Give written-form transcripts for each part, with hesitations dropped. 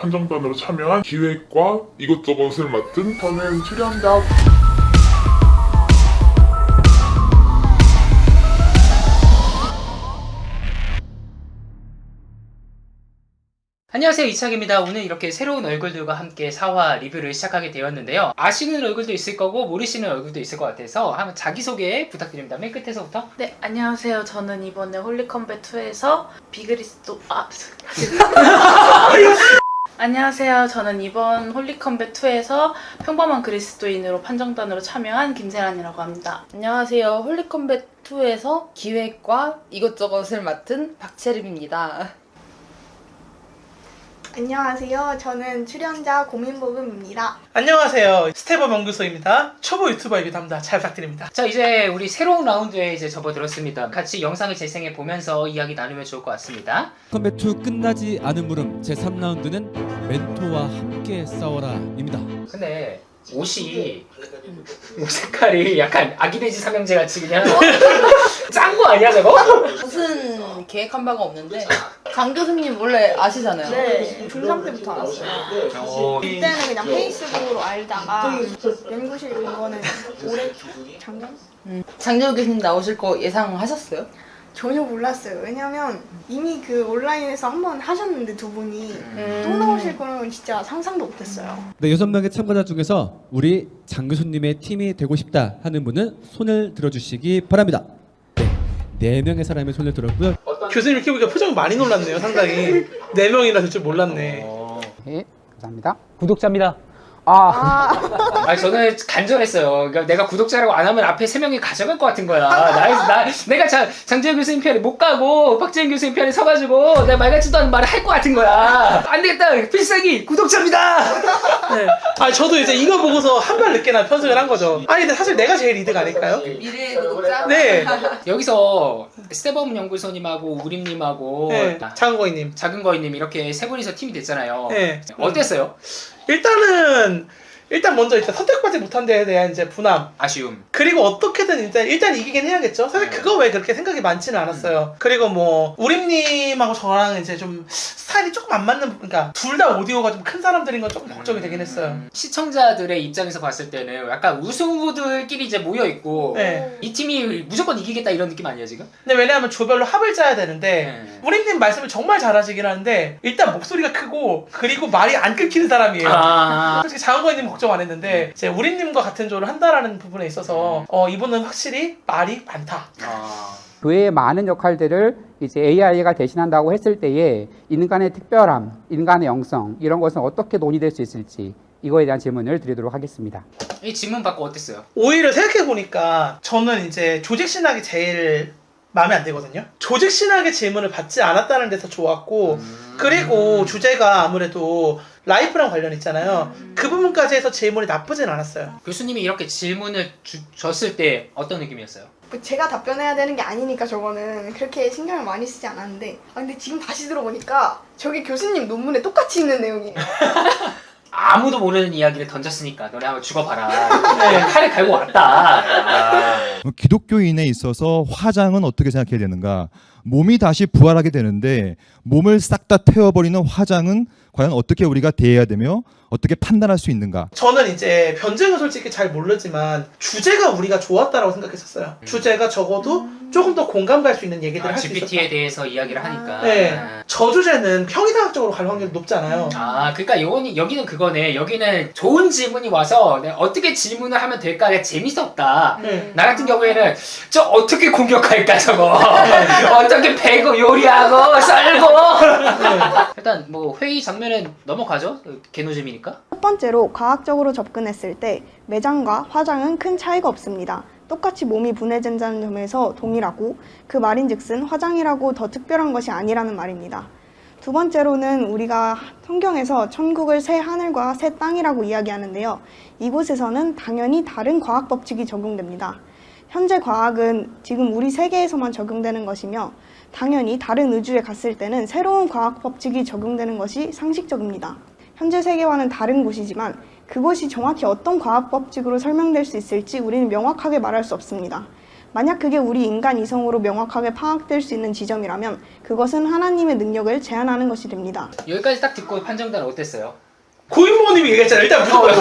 한정단으로 참여한 기획과 이것저것을 맡은 저는 출연자 안녕하세요, 이창입니다. 오늘 이렇게 새로운 얼굴들과 함께 4화 리뷰를 시작하게 되었는데요. 아시는 얼굴도 있을 거고 모르시는 얼굴도 있을 것 같아서 한번 자기소개 부탁드립니다. 맨 끝에서부터. 네, 안녕하세요. 저는 이번에 홀리컴뱃2에서 비그리스도 안녕하세요. 저는 이번 홀리컴뱃2에서 평범한 그리스도인으로 판정단으로 참여한 김세란이라고 합니다. 안녕하세요. 홀리컴뱃2에서 기획과 이것저것을 맡은 박채림입니다. 안녕하세요. 저는 출연자 고민복음입니다. 안녕하세요. 스테버 명교소입니다. 초보 유튜버이기도 합니다. 잘 부탁드립니다. 자, 이제 우리 새로운 라운드에 이제 접어들었습니다. 같이 영상을 재생해 보면서 이야기 나누면 좋을 것 같습니다. 컴뱃2 끝나지 않은 물음 제3라운드는 멘토와 함께 싸워라입니다. 근데 옷이 옷 색깔이 약간 아기돼지 삼형제 같이 그냥 짠 거 아니야 저거? 무슨 계획한 바가 없는데 장 교수님 원래 아시잖아요. 네, 중3 때부터 알았어요. 그때는 그냥 페이스북으로 알다가 연구실 온 거는 올해 작년? 장재호 교수님 나오실 거 예상하셨어요? 전혀 몰랐어요. 왜냐면 이미 그 온라인에서 한번 하셨는데 두 분이 또 나오실 거는 진짜 상상도 못했어요. 네, 6명의 참가자 중에서 우리 장 교수님의 팀이 되고 싶다 하는 분은 손을 들어주시기 바랍니다. 네, 4명의 사람의 손을 들었고요. 교수님 이렇게 보니까 표정이 많이 놀랐네요. 상당히 4명이나 될 줄 몰랐네. 네, 감사합니다. 구독자입니다. 아, 저는 간절했어요. 그러니까 내가 구독자라고 안 하면 앞에 3명이 가져갈 것 같은 거야. 내가 장재현 교수님 편에 못 가고 박재현 교수님 편에 서가지고 내가 말 같지도 않은 말을 할 것 같은 거야. 안 되겠다. 필살기 구독자입니다. 네. 저도 이제 이거 보고서 한 발 늦게 나 편승을 한 거죠. 아니 근데 사실 내가 제일 이득 아닐까요? 미래의 구독자? 네. 여기서 스테범 연구소님하고 우림님하고 네. 장은거이님. 작은거이님 이렇게 세 분이서 팀이 됐잖아요. 네. 어땠어요? 일단 먼저 일단 선택받지 못한 데에 대한 이제 분함. 아쉬움. 그리고 어떻게든 일단 이기긴 해야겠죠. 사실 그거 왜 그렇게 생각이 많지는 않았어요. 그리고 뭐 우림님하고 저랑 이제 좀 스타일이 조금 안 맞는, 그러니까 둘 다 오디오가 좀 큰 사람들인 건 조금 걱정이 되긴 했어요. 시청자들의 입장에서 봤을 때는 약간 우승 후보들끼리 이제 모여 있고 네. 이 팀이 무조건 이기겠다 이런 느낌 아니에요 지금? 근데 왜냐하면 조별로 합을 짜야 되는데 네. 우림님 말씀을 정말 잘하시긴 하는데 일단 목소리가 크고 그리고 말이 안 끊기는 사람이에요. 솔직히 장은거님 걱정 안 했는데 이제 우림님과 같은 조를 한다라는 부분에 있어서 이분은 확실히 말이 많다. 교회의 많은 역할들을 이제 AI가 대신한다고 했을 때에 인간의 특별함, 인간의 영성 이런 것은 어떻게 논의될 수 있을지 이거에 대한 질문을 드리도록 하겠습니다. 이 질문 받고 어땠어요? 오히려 생각해보니까 저는 이제 조직신학이 제일 마음에 안 들거든요. 조직신학의 질문을 받지 않았다는 데서 좋았고 그리고 주제가 아무래도 라이프랑 관련 있잖아요. 그 부분까지 해서 질문이 나쁘진 않았어요. 교수님이 이렇게 질문을 줬을 때 어떤 느낌이었어요? 제가 답변해야 되는 게 아니니까 저거는 그렇게 신경을 많이 쓰지 않았는데 근데 지금 다시 들어보니까 저게 교수님 논문에 똑같이 있는 내용이에요. 아무도 모르는 이야기를 던졌으니까 너네 한번 죽어봐라. 칼을 갈고 왔다. 기독교인에 있어서 화장은 어떻게 생각해야 되는가? 몸이 다시 부활하게 되는데 몸을 싹 다 태워버리는 화장은 과연 어떻게 우리가 대해야 되며 어떻게 판단할 수 있는가? 저는 이제 변증은 솔직히 잘 모르지만 주제가 우리가 좋았다라고 생각했었어요. 주제가 적어도 조금 더 공감 갈 수 있는 얘기들을 할 수 있었다. GPT에 대해서 이야기를 하니까. 네. 저 주제는 평이상학적으로 갈 확률이 높잖아요. 그러니까 여기는 그거네. 여기는 좋은 질문이 와서 내가 어떻게 질문을 하면 될까 재밌었다. 네. 나 같은 경우에는 저 어떻게 공격할까 저거. 어떻게 배고 요리하고 썰고. 일단 뭐 회의 장면은 넘어가죠. 개노잼이니까. 첫 번째로 과학적으로 접근했을 때 매장과 화장은 큰 차이가 없습니다. 똑같이 몸이 분해된다는 점에서 동일하고 그 말인즉슨 화장이라고 더 특별한 것이 아니라는 말입니다. 두 번째로는 우리가 성경에서 천국을 새 하늘과 새 땅이라고 이야기하는데요. 이곳에서는 당연히 다른 과학 법칙이 적용됩니다. 현재 과학은 지금 우리 세계에서만 적용되는 것이며 당연히 다른 우주에 갔을 때는 새로운 과학 법칙이 적용되는 것이 상식적입니다. 현재 세계와는 다른 곳이지만 그곳이 정확히 어떤 과학 법칙으로 설명될 수 있을지 우리는 명확하게 말할 수 없습니다. 만약 그게 우리 인간 이성으로 명확하게 파악될 수 있는 지점이라면 그것은 하나님의 능력을 제한하는 것이 됩니다. 여기까지 딱 듣고 판정단 어땠어요? 고인모님이 얘기했잖아요. 일단 무조건.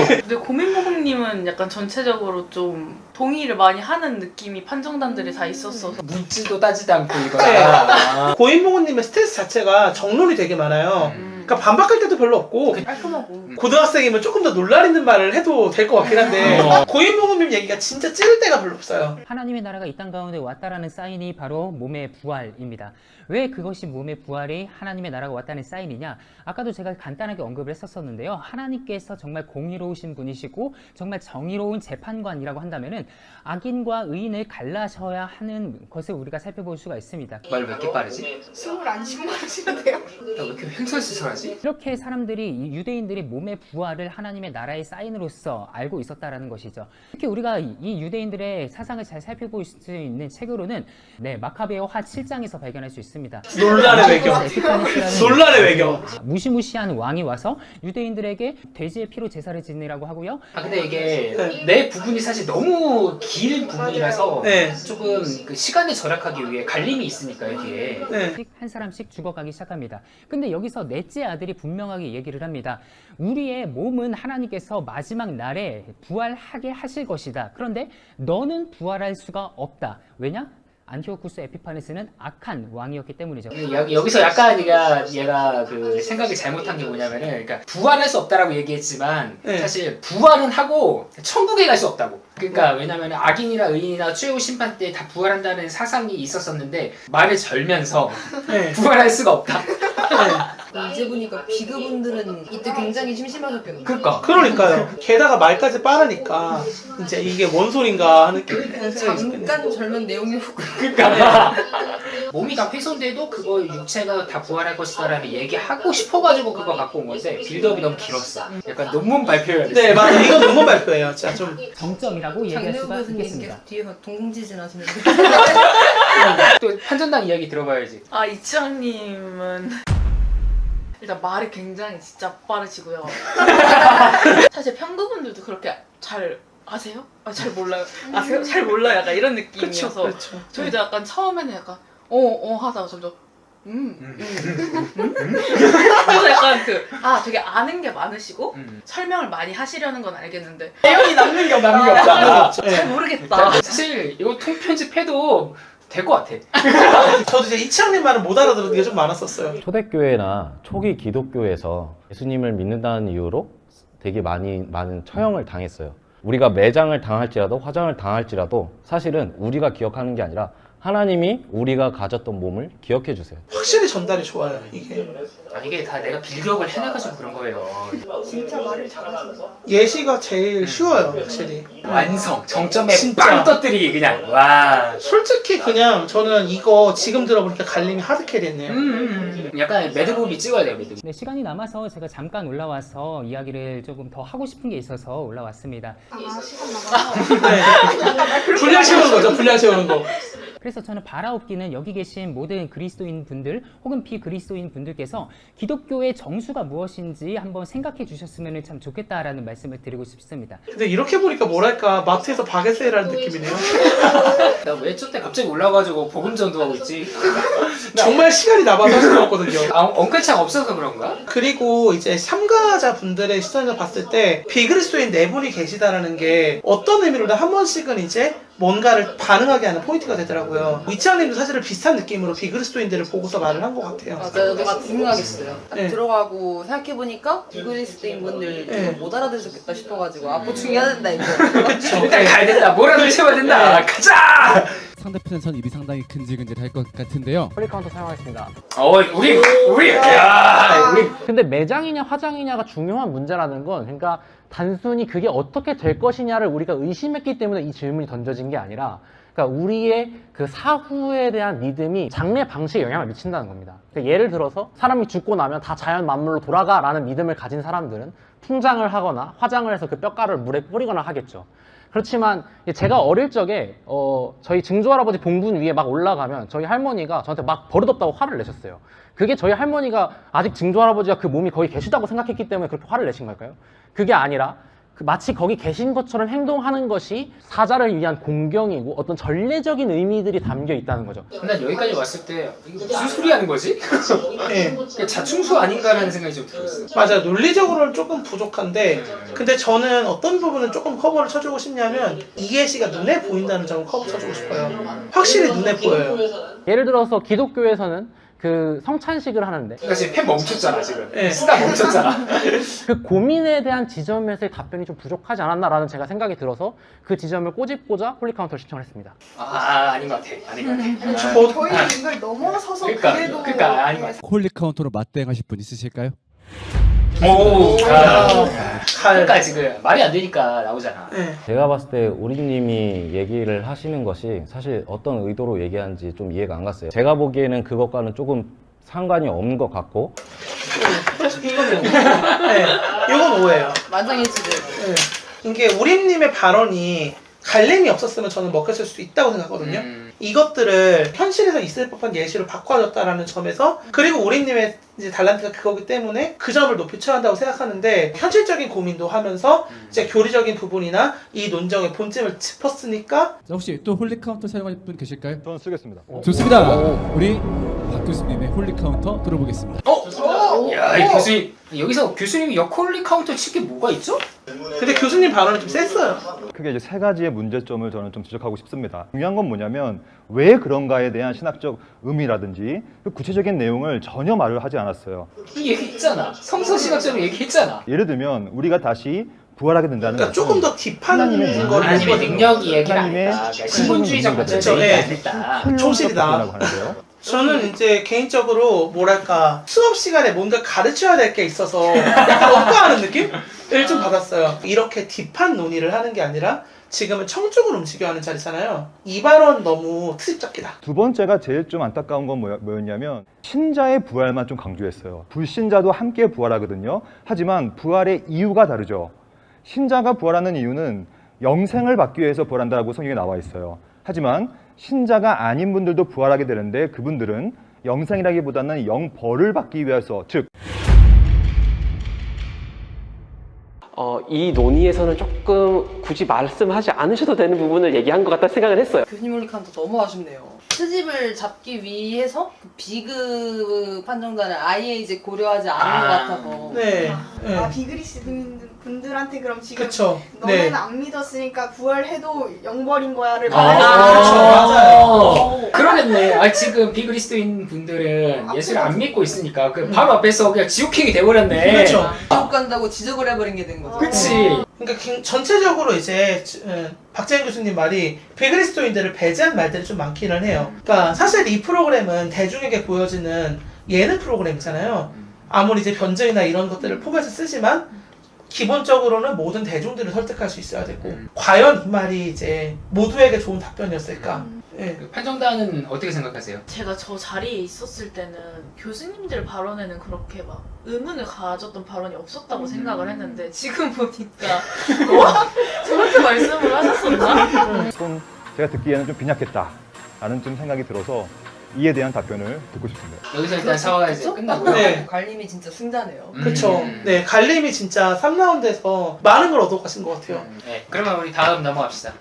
근데 고민모금님은 약간 전체적으로 좀 동의를 많이 하는 느낌이 판정단들이 다 있었어서 묻지도 따지도 않고 네. 이거야. 고인모님의 스탠스 자체가 정론이 되게 많아요. 그러니까 반박할 때도 별로 없고 깔끔하고 고등학생이면 조금 더 논란 있는 말을 해도 될 것 같긴 한데 고인모금님 얘기가 진짜 찌를 때가 별로 없어요. 하나님의 나라가 이 땅 가운데 왔다라는 사인이 바로 몸의 부활입니다. 왜 그것이 몸의 부활이 하나님의 나라가 왔다는 사인이냐? 아까도 제가 간단하게 언급을 했었는데요. 하나님께서 정말 공의로우신 분이시고 정말 정의로운 재판관이라고 한다면은 악인과 의인을 갈라셔야 하는 것을 우리가 살펴볼 수가 있습니다. 말 왜 이렇게 빠르지? 숨을 안 쉬고 말하시는데요? 나 왜 이렇게 횡설수설하지? 이렇게 사람들이 이 유대인들이 몸의 부활을 하나님의 나라의 사인으로서 알고 있었다라는 것이죠. 특히 우리가 이 유대인들의 사상을 잘 살펴볼 수 있는 책으로는 마카베오 하 7장에서 발견할 수 있습니다. 논란의 외경. 에피파네스라는 논란의 외경. 무시무시한 왕이 와서 유대인들에게 돼지의 피로 제사를 지내라고 하고요. 근데 이게 내 부분이 사실 너무 긴 부분이라서 네. 조금 그 시간을 절약하기 위해 갈림이 있으니까 여기에. 네. 한 사람씩 죽어가기 시작합니다. 근데 여기서 넷째 아들이 분명하게 얘기를 합니다. 우리의 몸은 하나님께서 마지막 날에 부활하게 하실 것이다. 그런데 너는 부활할 수가 없다. 왜냐? 안티오쿠스 에피파네스는 악한 왕이었기 때문이죠. 여기서 약간 얘가 그 생각이 잘못한 게 뭐냐면은, 그러니까 부활할 수 없다라고 얘기했지만 네. 사실 부활은 하고 천국에 갈 수 없다고. 그러니까 왜냐면 악인이나 의인이나 최후 심판 때 다 부활한다는 사상이 있었었는데 말을 절면서 네. 부활할 수가 없다. 이제 보니까 비그분들은 이때 굉장히 심심하셨겠네요. 그러니까요. 게다가 말까지 빠르니까 이제 이게 뭔 소린가 하는 생각이 있었겠네요. 잠깐 젊은 내용이 그러니까 몸이 다 훼손돼도 그거 육체가 다 부활할 것이다라는 얘기하고 싶어가지고 그거 갖고 온 건데 빌드업이 너무 길었어. 약간 논문 발표해야 돼. 네, 맞아요. 이건 논문 발표예요. 진짜 좀. 정점이라고 얘기할 장대우 수가 교수님 있겠습니다. 계속 뒤에서 동공지진 하시는데. 또 판전당 이야기 들어봐야지. 이치영님은 일단 말이 굉장히 진짜 빠르시고요. 사실 평그분들도 그렇게 잘 아세요? 잘 몰라요. 아세요? 잘 몰라요. 약간 이런 느낌이어서 그렇죠. 저희도 약간 처음에는 약간 하다가 점점 그래서 약간 되게 아는 게 많으시고 설명을 많이 하시려는 건 알겠는데 내용이 남는 게 없다. 잘 모르겠다. 사실 이거 통편집해도 될 것 같아. 저도 이제 이치영님 말은 못 알아들은 게 좀 많았었어요. 초대교회나 초기 기독교에서 예수님을 믿는다는 이유로 되게 많은 처형을 당했어요. 우리가 매장을 당할지라도 화장을 당할지라도 사실은 우리가 기억하는 게 아니라 하나님이 우리가 가졌던 몸을 기억해 주세요. 확실히 전달이 좋아요. 이게 다 내가 빌드업을 해내가지고 그런 거예요. 진짜 말을 잘하신다. 예시가 제일 쉬워요. 확실히. 완성 정점에 진짜. 빵 터뜨리기 그냥. 와. 솔직히 그냥 저는 이거 지금 들어보니까 갈림이 하드캐리했네요. 약간 매드무비 찍어야 돼요. 매드무비. 네, 시간이 남아서 제가 잠깐 올라와서 이야기를 조금 더 하고 싶은 게 있어서 올라왔습니다. 시간 남아서 네. 분량 채우는 거죠. 분량 채우는 거. 그래서 저는 바라옵기는 여기 계신 모든 그리스도인 분들 혹은 비그리스도인 분들께서 기독교의 정수가 무엇인지 한번 생각해 주셨으면 참 좋겠다라는 말씀을 드리고 싶습니다. 근데 이렇게 보니까 뭐랄까 마트에서 바게세일하는 느낌이네요. 나 왜 저때 갑자기 올라가지고 복음 전도하고 있지? 정말 시간이 남아서 들었거든요. 엉클창 없어서 그런가? 그리고 이제 참가자 분들의 시선에서 봤을 때 비그리스도인 네 분이 계시다라는 게 어떤 의미로든 한 번씩은 이제 뭔가를 반응하게 하는 포인트가 되더라고요. 이치환님도 사실은 비슷한 느낌으로 비그리스도인들을 보고서 말을 한 것 같아요. 맞아요. 제가 생각했어요. 딱 네. 들어가고 생각해보니까 비그리스도인 분들 네. 못 알아들으셨겠다 싶어가지고 앞으로 중요해야 된다 이거. 그쵸. 일단 가야 된다. 뭐라도 채워야 된다. 가자! 상대편에선 입이 상당히 근질근질할 것 같은데요. 폴리카운터 사용하겠습니다. 우리. 근데 매장이냐 화장이냐가 중요한 문제라는 건 그러니까 단순히 그게 어떻게 될 것이냐를 우리가 의심했기 때문에 이 질문이 던져진 게 아니라 그러니까 우리의 그 사후에 대한 믿음이 장래 방식에 영향을 미친다는 겁니다. 그러니까 예를 들어서 사람이 죽고 나면 다 자연 만물로 돌아가라는 믿음을 가진 사람들은 풍장을 하거나 화장을 해서 그 뼈가루를 물에 뿌리거나 하겠죠. 그렇지만 제가 어릴 적에 저희 증조할아버지 봉분 위에 막 올라가면 저희 할머니가 저한테 막 버릇없다고 화를 내셨어요. 그게 저희 할머니가 아직 증조할아버지가 그 몸이 거기 계시다고 생각했기 때문에 그렇게 화를 내신 걸까요? 그게 아니라 마치 거기 계신 것처럼 행동하는 것이 사자를 위한 공경이고 어떤 전례적인 의미들이 담겨 있다는 거죠. 난 여기까지 왔을 때 이거 무슨 소리 하는 거지? 네. 자충수 아닌가라는 생각이 좀 들었어요. 맞아요. 논리적으로는 조금 부족한데 근데 저는 어떤 부분은 조금 커버를 쳐주고 싶냐면 이계시가 눈에 보인다는 점을 커버 쳐주고 싶어요. 확실히 눈에 보여요. 예를 들어서 기독교에서는 그 성찬식을 하는데 그러니까 지금 펜 멈췄잖아 지금. 네. 쓰다 멈췄잖아. 그 고민에 대한 지점에서의 답변이 좀 부족하지 않았나라는 제가 생각이 들어서 그 지점을 꼬집고자 홀리카운터를 신청을 했습니다. 아닌 것 같아. 아닌 것 같아. 저희는 이걸 넘어서서 그래도 그러니까 아닌 것 같아. 홀리 카운터로 맞대응하실 분 있으실까요? 오, 칼. 그러니까 지금 말이 안 되니까 나오잖아. 네. 제가 봤을 때 우리님이 얘기를 하시는 것이 사실 어떤 의도로 얘기하는지 좀 이해가 안 갔어요. 제가 보기에는 그것과는 조금 상관이 없는 것 같고 네. 이건 오해예요. 만장일치들. 네. 이게 우림님의 발언이 갈림이 없었으면 저는 먹혔을 수도 있다고 생각하거든요. 이것들을 현실에서 있을 법한 예시로 바꿔줬다라는 점에서 그리고 우림님의 이제 달란트가 그거기 때문에 그 점을 높이 쳐야 한다고 생각하는데 현실적인 고민도 하면서 이제 교리적인 부분이나 이 논정의 본점을 짚었으니까 자, 혹시 또 홀리 카운터 사용할 분 계실까요? 저는 쓰겠습니다. 좋습니다. 우리 박 교수님의 홀리 카운터 들어보겠습니다. 야, 이 교수님 여기서 교수님이 역홀리 카운터 칠 게 뭐가 있죠? 근데 교수님 발언이 좀 셌어요. 크게 이제 세 가지의 문제점을 저는 좀 지적하고 싶습니다. 중요한 건 뭐냐면 왜 그런가에 대한 신학적 의미라든지 그 구체적인 내용을 전혀 말을 하지 않았어요. 이 얘기했잖아. 성서신학적으로 얘기했잖아. 예를 들면 우리가 다시 부활하게 된다는 그러니까 것은 조금 더 딥한 하나님의 거를 하나님의 능력이 얘기를 안 하나님의 했다. 그러니까 신분주의적 관점에서 그쵸, 얘기 안 예. 했다. 총실이다. 하는데요. 저는 이제 개인적으로 뭐랄까 수업 시간에 뭔가 가르쳐야 될 게 있어서 약간 억까하는 느낌을 좀 받았어요. 이렇게 딥한 논의를 하는 게 아니라 지금은 청중을 움직여 하는 자리잖아요. 이 발언 너무 트집잡기다. 두 번째가 제일 좀 안타까운 건 뭐였냐면 신자의 부활만 좀 강조했어요. 불신자도 함께 부활하거든요. 하지만 부활의 이유가 다르죠. 신자가 부활하는 이유는 영생을 받기 위해서 부활한다고 성경에 나와 있어요. 하지만 신자가 아닌 분들도 부활하게 되는데 그분들은 영생이라기보다는 영벌을 받기 위해서, 즉 이 논의에서는 조금 굳이 말씀하지 않으셔도 되는 부분을 얘기한 것 같다 생각을 했어요. 교수님 홀리카운터 너무 아쉽네요. 트집을 잡기 위해서 그 비급 판정단을 아예 이제 고려하지 않은 것 같아서. 네. 비그리스 분들한테 그럼 지금 그쵸. 너네는 네. 안 믿었으니까 부활해도 영벌인 거야를 그렇죠. 말하는 그러겠네. 지금 비그리스도인 분들은 예수를 안 믿고 있으니까 그 바로 앞에서 그냥 지옥행이 돼버렸네. 그렇죠. 지옥 간다고 지적을 해버린 게 된 거죠. 그치. 그러니까 전체적으로 이제 박재현 교수님 말이 비그리스도인들을 배제한 말들이 좀 많기는 해요. 그러니까 사실 이 프로그램은 대중에게 보여지는 예능 프로그램이잖아요. 아무리 이제 변증이나 이런 것들을 포괄해서 쓰지만 기본적으로는 모든 대중들을 설득할 수 있어야 되고 과연 이 말이 이제 모두에게 좋은 답변이었을까? 네. 판정단은 어떻게 생각하세요? 제가 저 자리에 있었을 때는 교수님들 발언에는 그렇게 막 의문을 가졌던 발언이 없었다고 생각을 했는데 지금 보니까 저렇게 말씀을 하셨었나? 좀 제가 듣기에는 좀 빈약했다라는 좀 생각이 들어서 이에 대한 답변을 듣고 싶습니다. 여기서 일단 사화가 이제 끝나고요. 네. 갈림이 진짜 승자네요. 그쵸. 네, 갈림이 진짜 3라운드에서 많은 걸 얻어가신 것 같아요. 네, 그러면 우리 다음 넘어갑시다.